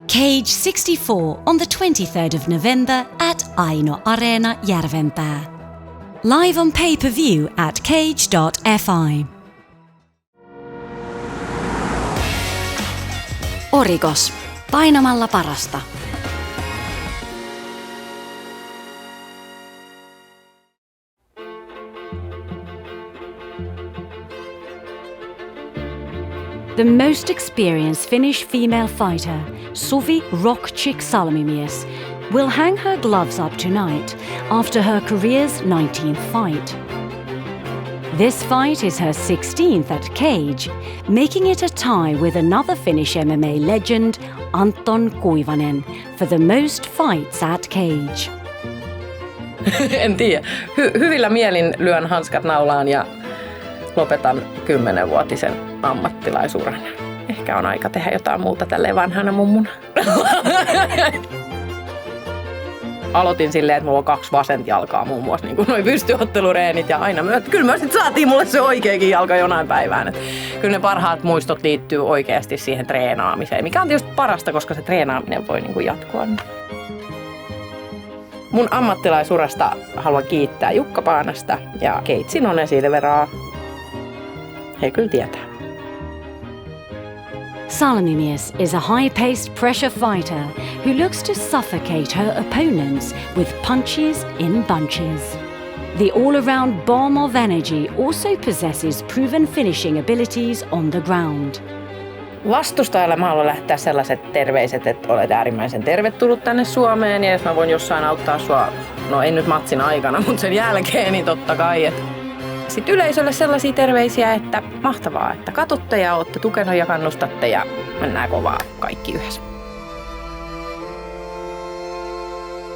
Cage 64 on the 23rd of November at Aino Areena Järvenpää. Live on pay-per-view at cage.fi. Origos. Painamalla parasta. The most experienced Finnish female fighter, Suvi "Rock Chick" Salmimies, will hang her gloves up tonight after her career's 19th fight. This fight is her 16th at Cage, making it a tie with another Finnish MMA legend, Anton Kuivanen, for the most fights at Cage. En tiedä. Hyvillä mielin lyön hanskat naulaan ja lopetan 10-vuotisen ammattilaisuran. Ehkä on aika tehdä jotain muuta tälleen vanhana mummuna. Aloitin silleen, että mulla on 2 vasenta jalkaa muun muassa, niin kuin noi pystyottelureenit ja aina kyllä myös sit saatiin mulle se oikeakin jalka jonain päivään. Et kyllä ne parhaat muistot liittyy oikeasti siihen treenaamiseen, mikä on tietysti parasta, koska se treenaaminen voi niin kuin jatkua. Mun ammattilaisurasta haluan kiittää Jukka Paanasta ja Keitsin One Silveraa. He kyllä tietää. Salmimies is a high-paced pressure fighter who looks to suffocate her opponents with punches in bunches. The all-around bomb of energy also possesses proven finishing abilities on the ground. Vastustajalle mä haluan lähettää sellaiset terveiset, että olet äärimmäisen tervetullut tänne Suomeen ja jos mä voin jossain auttaa sua, no en nyt matsin aikana, mutta sen jälkeen, niin totta kai. Sitten yleisölle sellaisia terveisiä, että mahtavaa, että katsotte ja olette tukenut ja kannustatte ja mennään kovaa kaikki yhdessä.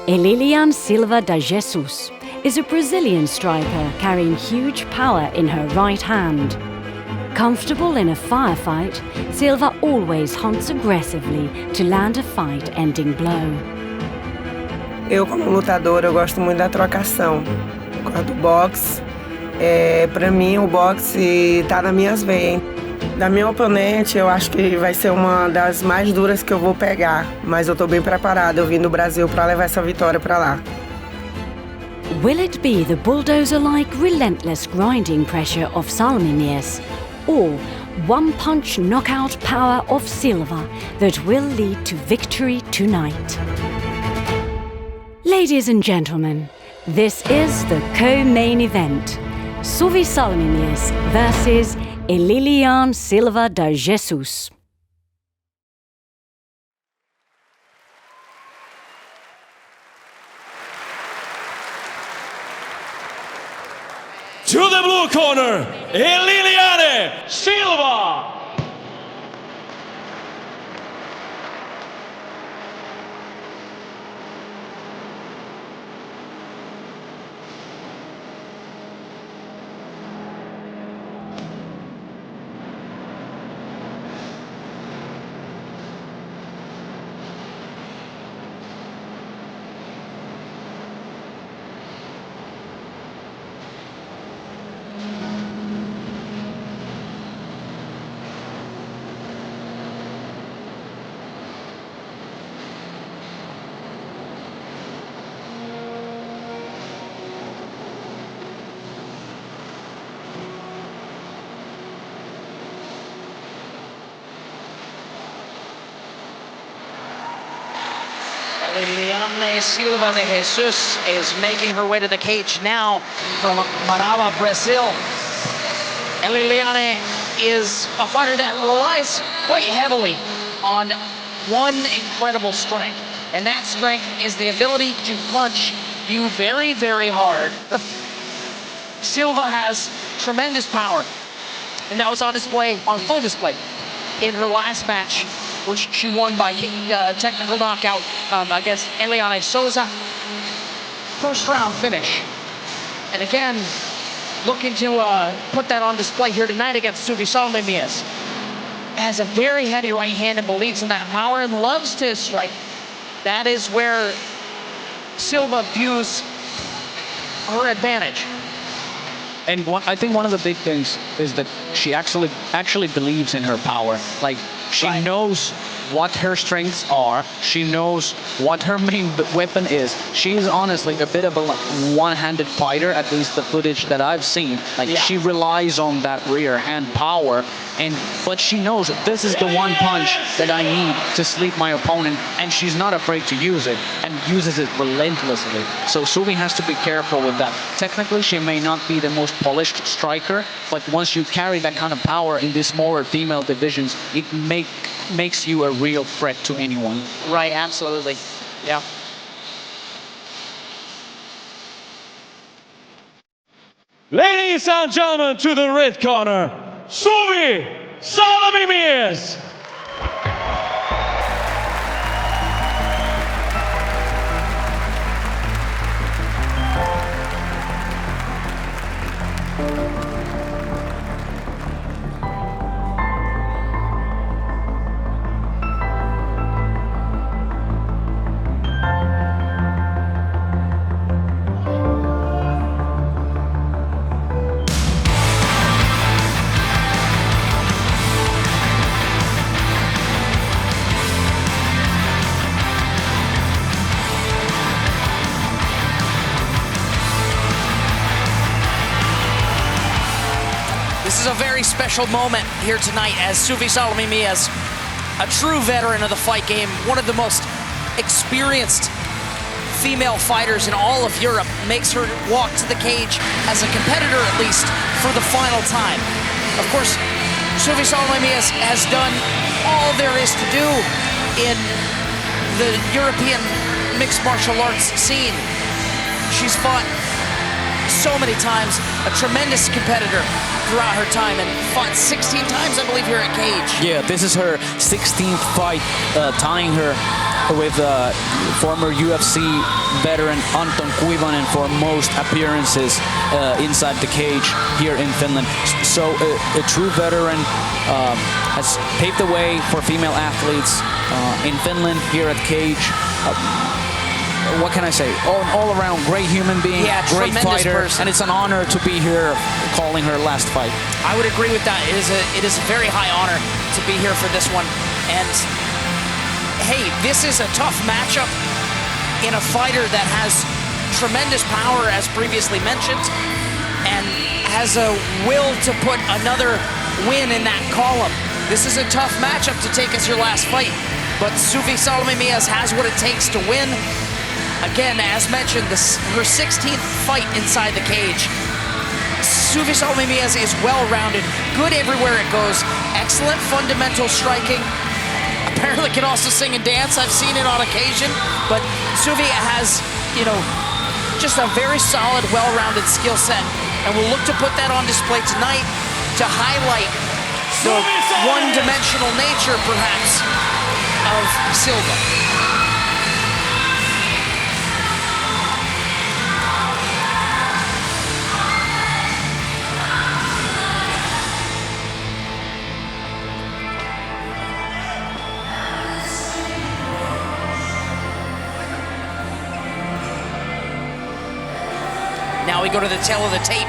Eliliane Silva da Jesus is a Brazilian striker carrying huge power in her right hand. Comfortable in a firefight, Silva always hunts aggressively to land a fight-ending blow. Eu, como lutadora, eu gosto muito da trocação. Gosto do boxe. Pra mim, o boxe tá nas minhas veias. Da minha oponente, eu acho que vai ser uma das mais duras que eu vou pegar. Mas eu tô bem preparada. Eu vim do Brasil pra levar essa vitória pra lá. Will it be the bulldozer-like relentless grinding pressure of Salmimies, or one-punch knockout power of Silva that will lead to victory tonight? Ladies and gentlemen, this is the co-main event. Suvi Salmimies versus Eliliane Silva da Jesus. To the blue corner, Eliliane Silva. Eliliane Silva de Jesus is making her way to the cage now from Manama, Brazil. Eliliane is a fighter that relies quite heavily on one incredible strength, and that strength is the ability to punch you very, very hard. Silva has tremendous power, and that was on display, on full display, in her last match, which she won by technical knockout against Eliane Souza. First round finish. And again, looking to put that on display here tonight against Suvi Salmimies. Has a very heavy right hand and believes in that power and loves to strike. That is where Silva views her advantage. And I think one of the big things is that she actually believes in her power. Like, she knows what her strengths are. She knows what her main weapon is. She's honestly a bit of a one-handed fighter, at least the footage that I've seen. She relies on that rear hand power, but she knows this is the one punch that I need to sleep my opponent, and she's not afraid to use it, and uses it relentlessly. So Suvi has to be careful with that. Technically, she may not be the most polished striker, but once you carry that kind of power in these smaller female divisions, it makes you a real threat to anyone. Right, absolutely. Yeah. Ladies and gentlemen, to the red corner, Suvi Salmimies. This is a very special moment here tonight as Suvi Salmimies, a true veteran of the fight game, one of the most experienced female fighters in all of Europe, makes her walk to the cage as a competitor, at least, for the final time. Of course, Suvi Salmimies has done all there is to do in the European mixed martial arts scene. She's fought so many times, a tremendous competitor throughout her time, and fought 16 times, I believe, here at Cage. Yeah, this is her 16th fight, tying her with former UFC veteran Anton Kuivanen for most appearances inside the cage here in Finland. So a true veteran, has paved the way for female athletes in Finland here at Cage. What can I say? All around great human being, Yeah, great fighter, person. and it's an honor to be here calling her last fight. I would agree with that. It is a very high honor to be here for this one. And hey, this is a tough matchup in a fighter that has tremendous power, as previously mentioned, and has a will to put another win in that column. This is a tough matchup to take as your last fight, but Suvi Salmimies has what it takes to win. Again, as mentioned, her 16th fight inside the cage. Suvi Salmimies is well-rounded, good everywhere it goes, excellent fundamental striking. Apparently can also sing and dance. I've seen it on occasion, but Suvi has, just a very solid, well-rounded skill set, and we'll look to put that on display tonight to highlight the one-dimensional nature, perhaps, of Silva. Now we go to the tail of the tape.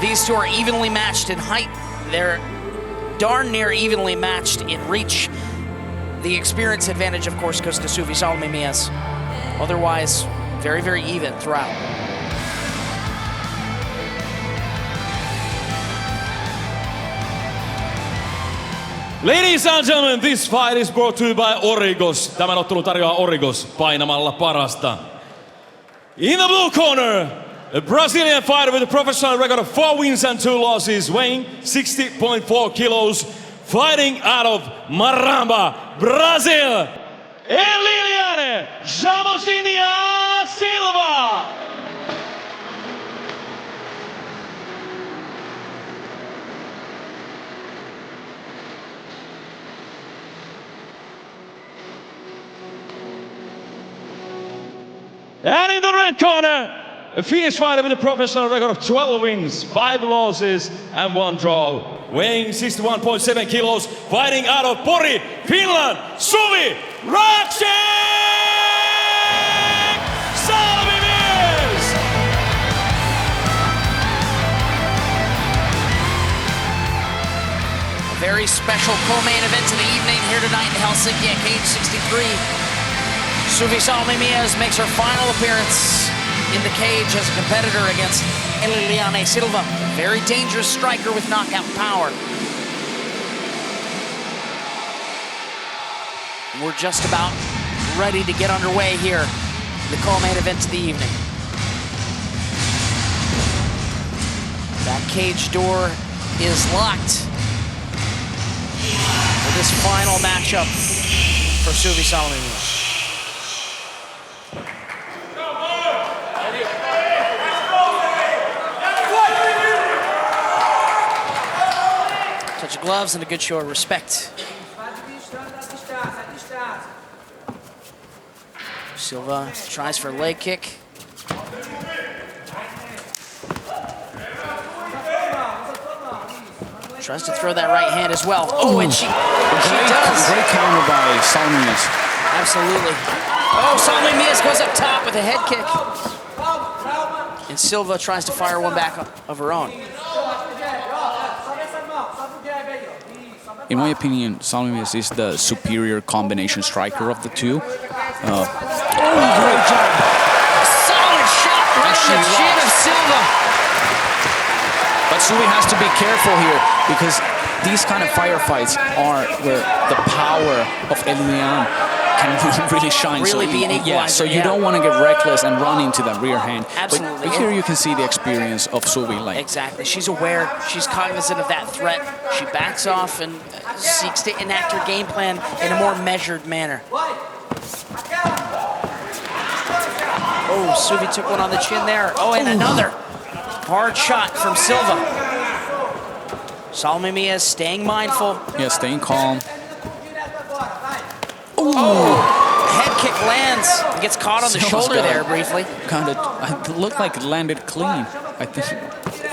These two are evenly matched in height. They're darn near evenly matched in reach. The experience advantage, of course, goes to Suvi Salmimies. Otherwise, very, very even throughout. Ladies and gentlemen, this fight is brought to you by Origos. Tämän ottelu tarjoaa Origos painamalla parasta. In the blue corner, a Brazilian fighter with a professional record of 4 wins and 2 losses, weighing 60.4 kilos, fighting out of Maramba, Brazil, Eliliane Silva. And in the red corner, a Finnish fighter with a professional record of 12 wins, 5 losses and 1 draw. Weighing 61.7 kilos, fighting out of Pori, Finland, Suvi Salmimies! A very very special co-main event of the evening here tonight in Helsinki at Cage 63. Suvi Salmimies makes her final appearance in the cage as a competitor against Eliliane Silva, a very dangerous striker with knockout power. We're just about ready to get underway here, the co-main event of the evening. That cage door is locked for this final matchup for Suvi Salmimies. Touch of gloves and a good show of respect. Silva tries for a leg kick. Tries to throw that right hand as well. Oh, and she does. Great counter by Salmimies. Absolutely. Oh, Salmimies goes up top with a head kick. And Silva tries to fire one back of her own. In my opinion, Salmimies is the superior combination striker of the two. Great job. Solid shot right on the chin of Silva. But Suvi has to be careful here because these kind of firefights are where the power of Eliliane can really shine. Really be an equalizer. Yeah, so you don't want to get reckless and run into that rear hand. Absolutely. But here you can see the experience of Suvi. Exactly. She's aware. She's cognizant of that threat. She backs off and seeks to enact her game plan in a more measured manner. Oh, Suvi took one on the chin there. Oh, and another hard shot from Silva. Salmimies staying mindful. Yeah, staying calm. Oh, head kick lands. He gets caught on the shoulder there briefly. Kind of looked like it landed clean. I think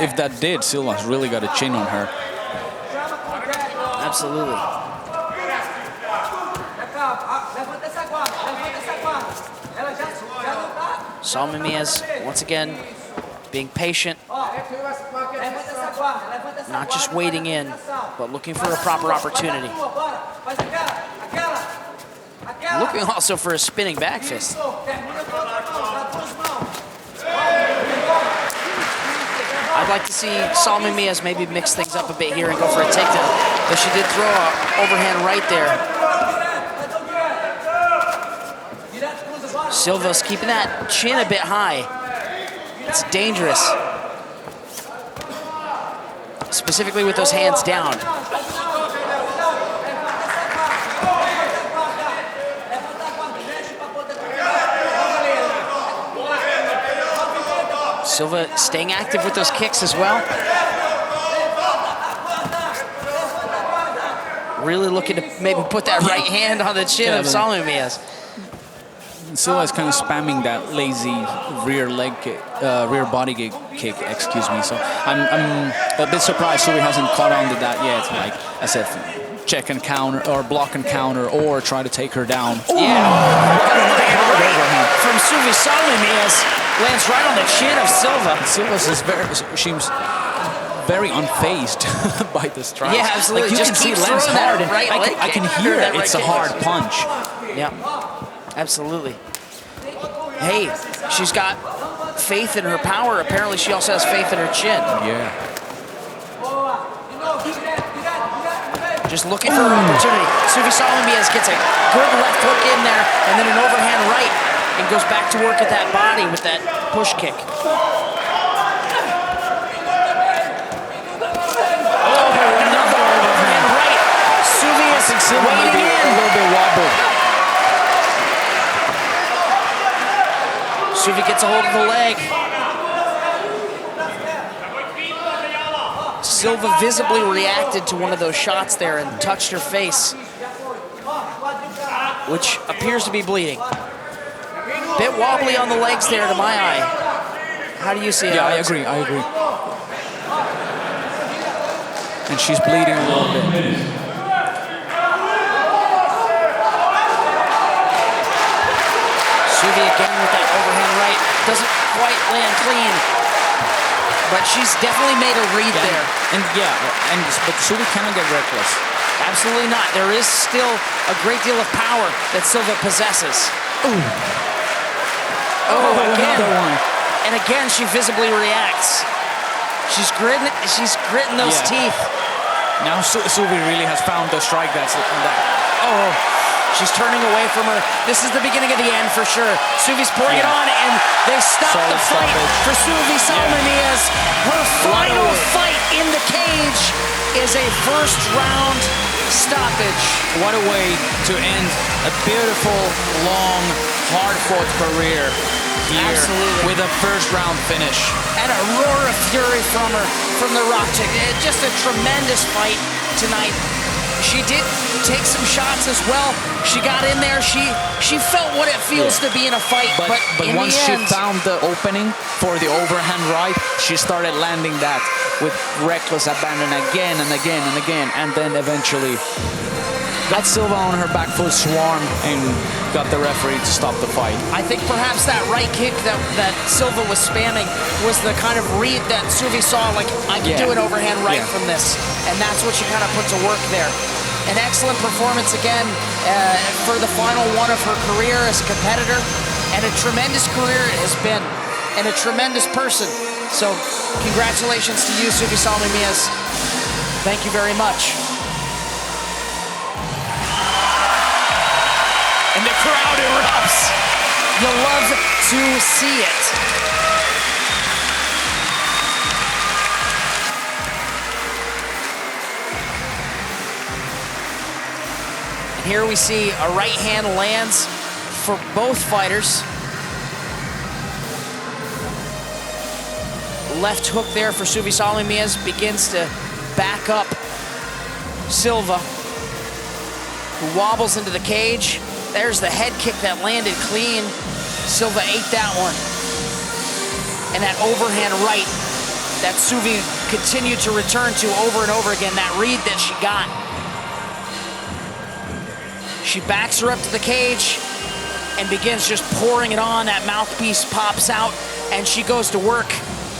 if that did, Silva's really got a chin on her. Absolutely. Salmimies, once again, being patient, not just waiting in, but looking for a proper opportunity. Looking also for a spinning back fist. I'd like to see Salmimies maybe mix things up a bit here and go for a takedown, but she did throw an overhand right there. Silva's keeping that chin a bit high. It's dangerous. Specifically with those hands down. Silva staying active with those kicks as well. Really looking to maybe put that right hand on the chin of Salmimies. Silva is kind of spamming that lazy rear leg kick, rear body kick, excuse me. So I'm a bit surprised Suvi hasn't caught on to that yet. Like I said, check and counter or block and counter or try to take her down. Yeah, from Suvi Salmimies lands right on the chin of Silva. Silva seems very unfazed by the strike. Yeah, absolutely. Like you just can keep see lands hard, and right I can hear it. It's a hard punch. Yeah, absolutely. Hey, she's got faith in her power. Apparently, she also has faith in her chin. Yeah. Just looking for an opportunity. Suvi Salmimies gets a good left hook in there, and then an overhand right, and goes back to work at that body with that push kick. Another overhand right. Suvi is waiting in. A little bit wobbled. Suvi gets a hold of the leg. Silva visibly reacted to one of those shots there and touched her face, which appears to be bleeding. Bit wobbly on the legs there to my eye. How do you see it? Yeah, I agree. And she's bleeding a little bit. Suvi again with that overhand right. Doesn't quite land clean, but she's definitely made a read there. But Suvi cannot get reckless. Absolutely not. There is still a great deal of power that Silva possesses. Ooh. Oh, again. Another one. And again, she visibly reacts. She's gritting those teeth. Now Suvi really has found the strike that's that. Oh, she's turning away from her. This is the beginning of the end for sure. Suvi's pouring it on, and they stop the fight for Suvi Salmimies. Her final fight in the cage is a first round stoppage. What a way to end a beautiful, long, hard-fought career here. Absolutely. With a first round finish. And a roar of fury from her, from the Rock Chick. Just a tremendous fight tonight. She did take some shots as well. She got in there. She felt what it feels to be in a fight. But in once the she end, found the opening for the overhand right, she started landing that with reckless abandon again and again and again, and then eventually got Silva on her back foot, swarmed, and got the referee to stop the fight. I think perhaps that right kick that Silva was spamming was the kind of read that Suvi saw, like, I can do an overhand right from this. And that's what she kind of put to work there. An excellent performance again for the final one of her career as a competitor. And a tremendous career it has been. And a tremendous person. So congratulations to you, Suvi Salmimies. Thank you very much. And the crowd erupts. You'll love to see it. And here we see a right hand lands for both fighters. Left hook there for Suvi Salmimies begins to back up Silva, who wobbles into the cage. There's the head kick that landed clean. Silva ate that one. And that overhand right that Suvi continued to return to over and over again, that read that she got. She backs her up to the cage and begins just pouring it on. That mouthpiece pops out and she goes to work.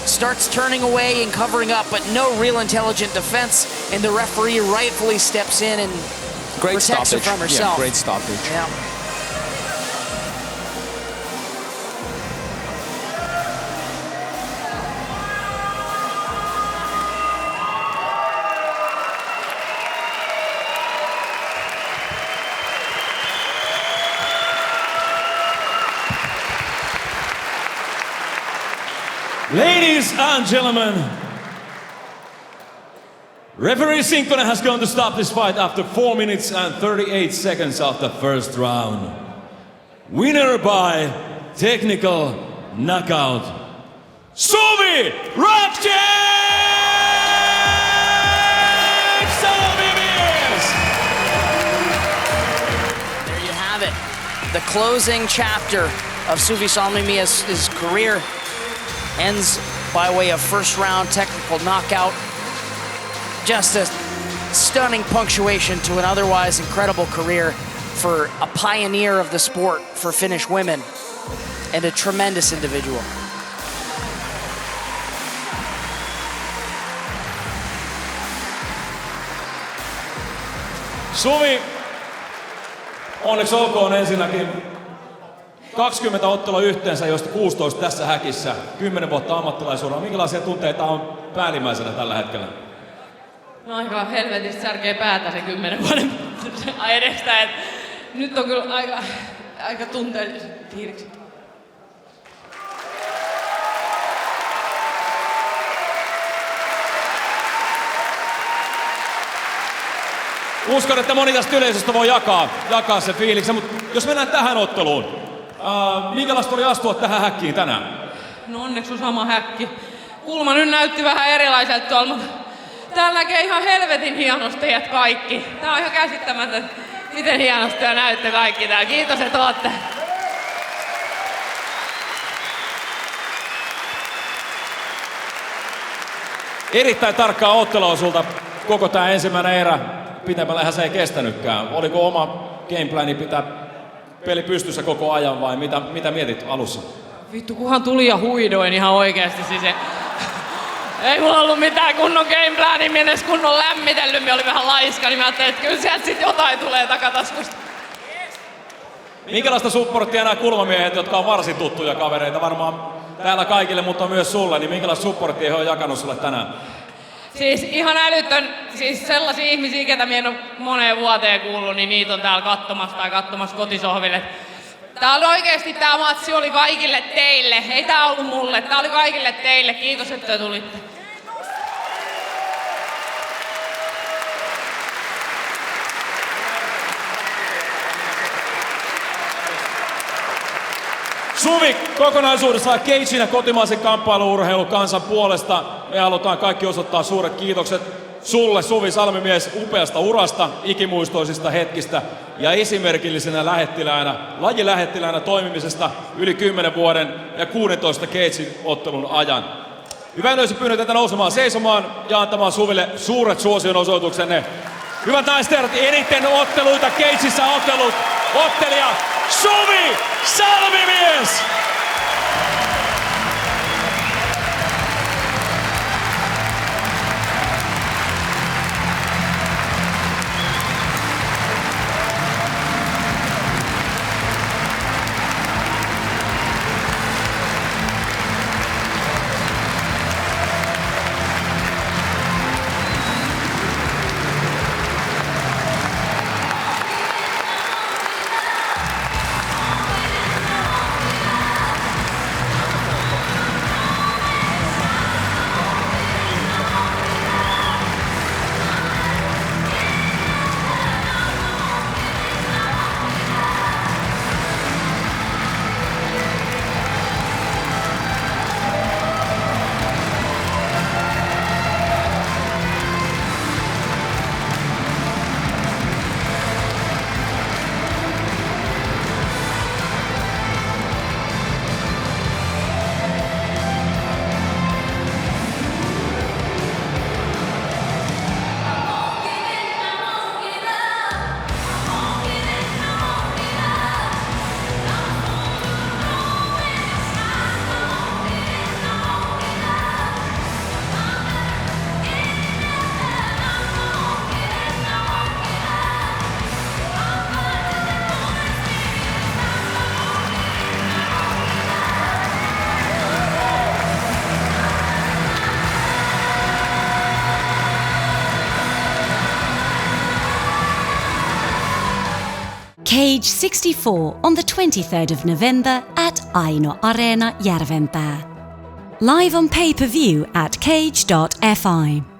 Starts turning away and covering up, but no real intelligent defense. And the referee rightfully steps in and protects her from herself. Yeah, great stoppage. Yeah. Ladies and gentlemen, referee Sinkkonen has gone to stop this fight after 4 minutes and 38 seconds of the first round. Winner by technical knockout, Suvi Salmimies! There you have it. The closing chapter of Suvi Salmimies' career ends by way of first round technical knockout. Just a stunning punctuation to an otherwise incredible career for a pioneer of the sport for Finnish women and a tremendous individual. Suvi, onneksi olkoon ensinnäkin 20 ottelua yhteensä, joista 16 tässä häkissä, 10 vuotta ammattilaisuudella. Minkälaisia tunteita on päällimmäisenä tällä hetkellä? No aika helvetistä särkee päätä se 10 vuoden edestä. Et nyt on kyllä aika tunteelliset fiilikset. Uskon, että moni tästä yleisöstä voi jakaa sen fiiliksen, mutta jos mennään tähän otteluun, minkälaista oli astua tähän häkkiin tänään? No onneksi on sama häkki. Kulma nyt näytti vähän erilaiselta tuolla, mutta täällä näkee ihan helvetin hienosti teidät kaikki. Tää on ihan käsittämätön, miten hienosti te näytte kaikki täällä. Kiitos, että ootte. Erittäin tarkkaa ottelua sulta koko tää ensimmäinen erä. Pitemmällähän se ei kestänytkään. Oliko oma gameplani pitää peli pystyssä koko ajan vai mitä mietit alussa? Vittu, kunhan tuli ja huidoin ihan oikeesti siis Ei mulla ollut mitään kunnon gameplania, minä en edes kunnon lämmitellyt, minä olin vähän laiska, niin mä ajattelin, että kyllä sieltä sit jotain tulee takataskusta. Minkälaista supporttia nämä kulmamiehet, jotka on varsin tuttuja kavereita varmaan täällä kaikille, mutta myös sulle, niin minkälaista supporttia he on jakanut sulle tänään? Siis ihan älytön, siis sellaisia ihmisiä, ketä minä en ole moneen vuoteen kuullut, niin niitä on täällä katsomassa kotisohville. Tää oli oikeesti, tää matsi oli kaikille teille. Ei tää ollut mulle, tää oli kaikille teille. Kiitos, että te tulitte. Suvi, kokonaisuudessaan Cagein ja kotimaisen kamppailu-urheilun kansan puolesta me halutaan kaikki osoittaa suuret kiitokset sulle, Suvi Salmimies, upeasta urasta, ikimuistoisista hetkistä ja esimerkillisenä lajilähettiläänä toimimisesta yli 10 vuoden ja 16 Cagein ottelun ajan. Hyvä yleisö, pyydän teitä nousemaan seisomaan ja antamaan Suville suuret suosionosoituksenne. Hyvät naiset, eniten otteluita Cageissä ottelija Suvi Salmimies! Cage 64 on the 23rd of November at Aino Areena, Järvenpää. Live on pay-per-view at cage.fi.